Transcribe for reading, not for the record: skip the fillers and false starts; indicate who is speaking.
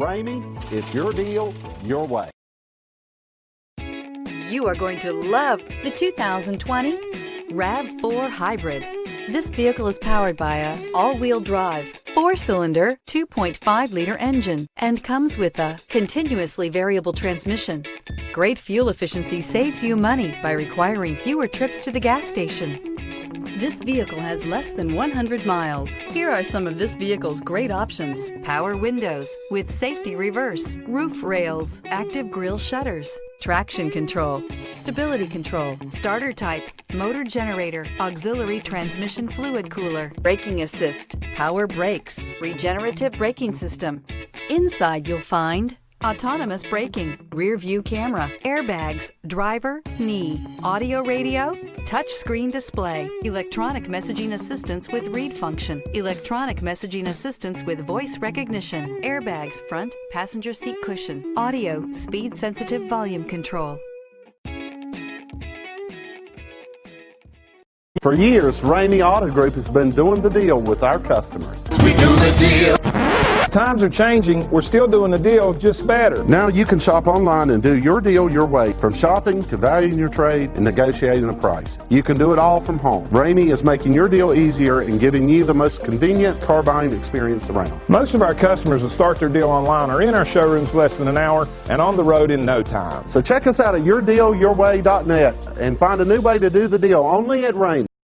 Speaker 1: Ramey, it's your deal, your way.
Speaker 2: You are going to love the 2020 RAV4 Hybrid. This vehicle is powered by a all-wheel drive, 4-cylinder, 2.5-liter engine and comes with a continuously variable transmission. Great fuel efficiency saves you money by requiring fewer trips to the gas station. This vehicle has less than 100 miles. Here are some of this vehicle's great options: power windows with safety reverse, roof rails, active grille shutters, traction control, stability control, starter type, motor generator, auxiliary transmission fluid cooler, braking assist, power brakes, regenerative braking system. Inside you'll find autonomous braking, rear view camera, airbags, driver, knee, audio radio, touchscreen display, electronic messaging assistance with read function, electronic messaging assistance with voice recognition, airbags front, passenger seat cushion, audio, speed sensitive volume control.
Speaker 1: For years, Ramey Auto Group has been doing the deal with our customers.
Speaker 3: We do the deal.
Speaker 4: Times are changing. We're still doing the deal, just better.
Speaker 1: Now you can shop online and do your deal your way, from shopping to valuing your trade and negotiating a price. You can do it all from home. Ramey is making your deal easier and giving you the most convenient car buying experience around.
Speaker 4: Most of our customers that start their deal online are in our showrooms less than an hour and on the road in no time.
Speaker 1: So check us out at yourdealyourway.net and find a new way to do the deal only at Ramey.